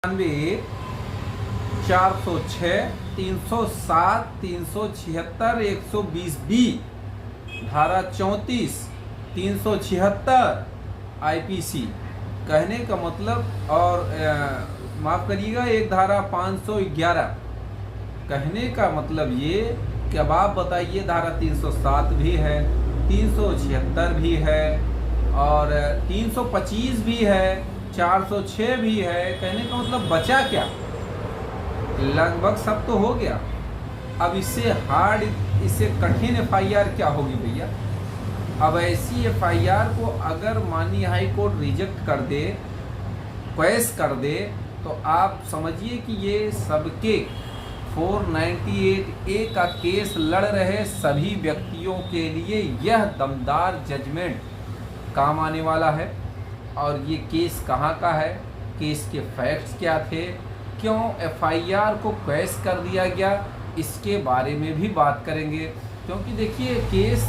406, 307, 376, 120B, धारा 34, 376 IPC. कहने का मतलब और माफ़ करिएगा एक धारा 511। कहने का मतलब ये कि अब आप बताइए धारा 307 भी है, 376 भी है और 325 भी है, 406 भी है। कहने का मतलब बचा क्या? लगभग सब तो हो गया। अब इससे हार्ड, इससे कठिन एफआईआर क्या होगी भैया? अब ऐसी एफआईआर को अगर माननीय हाई कोर्ट रिजेक्ट कर दे, क्वेश कर दे, तो आप समझिए कि ये सबके 498A का केस लड़ रहे सभी व्यक्तियों के लिए यह दमदार जजमेंट काम आने वाला है। और ये केस कहाँ का है, केस के फैक्ट्स क्या थे, क्यों एफआईआर को क्वेश कर दिया गया, इसके बारे में भी बात करेंगे। क्योंकि देखिए केस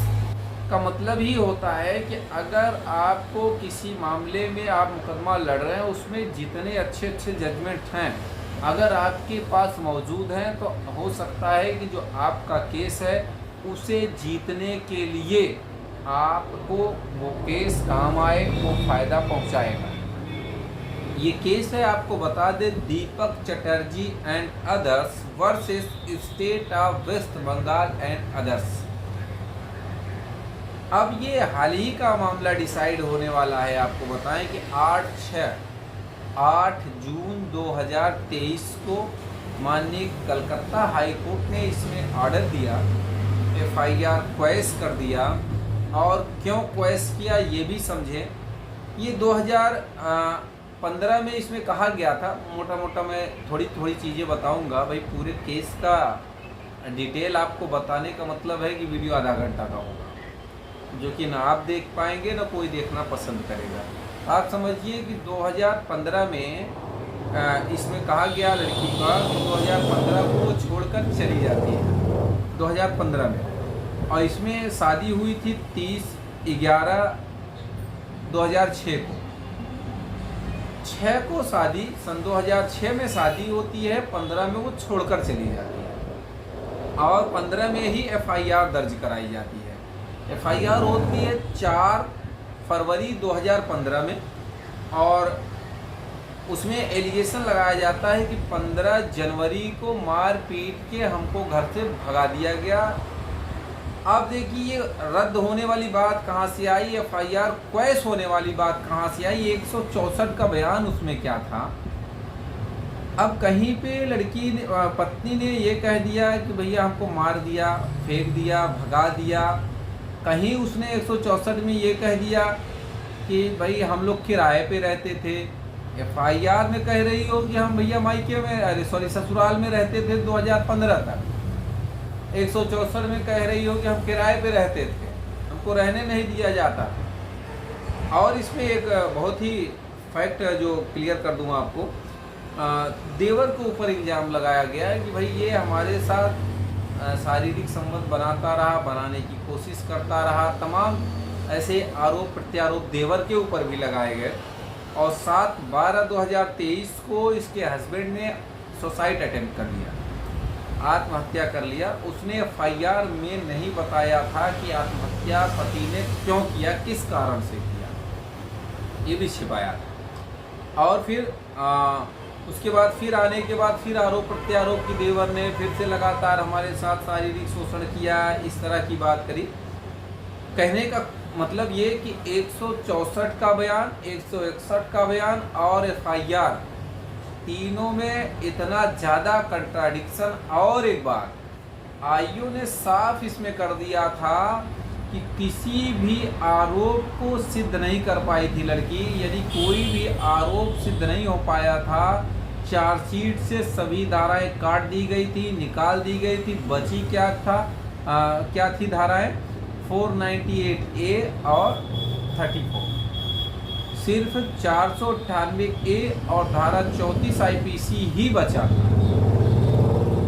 का मतलब ही होता है कि अगर आपको किसी मामले में आप मुकदमा लड़ रहे हैं, उसमें जितने अच्छे अच्छे जजमेंट हैं अगर आपके पास मौजूद हैं, तो हो सकता है कि जो आपका केस है उसे जीतने के लिए आपको वो केस काम आए, वो फ़ायदा पहुंचाएगा। ये केस है, आपको बता दें, Deepak Chatterjee and others versus state of West Bengal and others. अब ये हाल ही का मामला डिसाइड होने वाला है। आपको बताएं कि 8 जून 2023 को माननीय कलकत्ता हाई कोर्ट ने इसमें ऑर्डर दिया, एफआईआर क्वेश कर दिया। और क्यों क्वेश किया ये भी समझें। ये 2015 में इसमें कहा गया था, मोटा मोटा मैं थोड़ी थोड़ी चीज़ें बताऊंगा भाई। पूरे केस का डिटेल आपको बताने का मतलब है कि वीडियो आधा घंटा का होगा, जो कि ना आप देख पाएंगे ना कोई देखना पसंद करेगा। आप समझिए कि 2015 में इसमें कहा गया लड़की का 2015 को छोड़कर चली जाती है 2015 में। और इसमें शादी हुई थी 30/11/2006 को। 6 को शादी, सन 2006 में शादी होती है, 15 में वो छोड़कर चली जाती है और 15 में ही एफआईआर दर्ज कराई जाती है। एफआईआर होती है 4 फरवरी 2015 में और उसमें एलिगेशन लगाया जाता है कि 15 जनवरी को मार पीट के हमको घर से भगा दिया गया। अब देखिए ये रद्द होने वाली बात कहाँ से आई, एफआईआर क्वेश होने वाली बात कहाँ से आई, 164 का बयान उसमें क्या था। अब कहीं पे लड़की ने, पत्नी ने ये कह दिया कि भैया हमको मार दिया, फेंक दिया, भगा दिया। कहीं उसने 164 में ये कह दिया कि भाई हम लोग किराए पे रहते थे। एफआईआर में कह रही हो कि हम भैया मायके में, अरे सॉरी ससुराल में रहते थे 2015 तक। 164 में कह रही हो कि हम किराए पे रहते थे, हमको रहने नहीं दिया जाता। और इसमें एक बहुत ही फैक्ट जो क्लियर कर दूंगा आपको, देवर के ऊपर इल्ज़ाम लगाया गया है कि भाई ये हमारे साथ शारीरिक संबंध बनाता रहा, बनाने की कोशिश करता रहा। तमाम ऐसे आरोप प्रत्यारोप देवर के ऊपर भी लगाए गए। और 7/12/2023 को इसके हस्बैंड ने सुसाइड अटेम्प्ट कर लिया, आत्महत्या कर लिया। उसने एफआईआर में नहीं बताया था कि आत्महत्या पति ने क्यों किया, किस कारण से किया, ये भी छिपाया था। और फिर उसके बाद फिर आने के बाद फिर आरोप प्रत्यारोप की देवर ने फिर से लगातार हमारे साथ शारीरिक शोषण किया, इस तरह की बात करी। कहने का मतलब ये कि 164 का बयान, 161 का बयान और एफआईआर, तीनों में इतना ज़्यादा कंट्राडिक्शन। और एक बात आईओ ने साफ इसमें कर दिया था कि किसी भी आरोप को सिद्ध नहीं कर पाई थी लड़की, यदि कोई भी आरोप सिद्ध नहीं हो पाया था। चार्जशीट से सभी धाराएं काट दी गई थी, निकाल दी गई थी। बची क्या था, क्या थी धाराएं, 498A और 34। सिर्फ 498A और धारा 34 आईपीसी ही बचा था।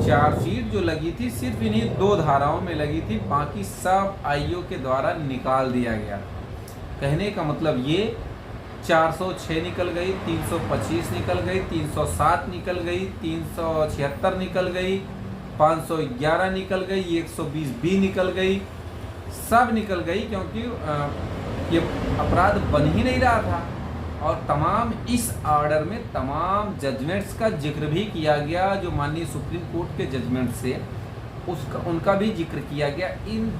चार्जशीट जो लगी थी सिर्फ इन्हीं 2 धाराओं में लगी थी, बाकी सब आईओ के द्वारा निकाल दिया गया। कहने का मतलब ये 406 निकल गई, 325 निकल गई, 307 निकल गई, 376 निकल गई, 511 निकल गई, 120 भी निकल गई, सब निकल गई, क्योंकि ये अपराध बन ही नहीं रहा था। और तमाम इस ऑर्डर में तमाम जजमेंट्स का जिक्र भी किया गया, जो माननीय सुप्रीम कोर्ट के जजमेंट से उनका भी जिक्र किया गया।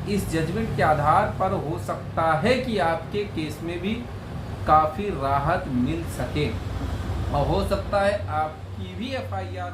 इस जजमेंट के आधार पर हो सकता है कि आपके केस में भी काफ़ी राहत मिल सके, और हो सकता है आपकी भी FIR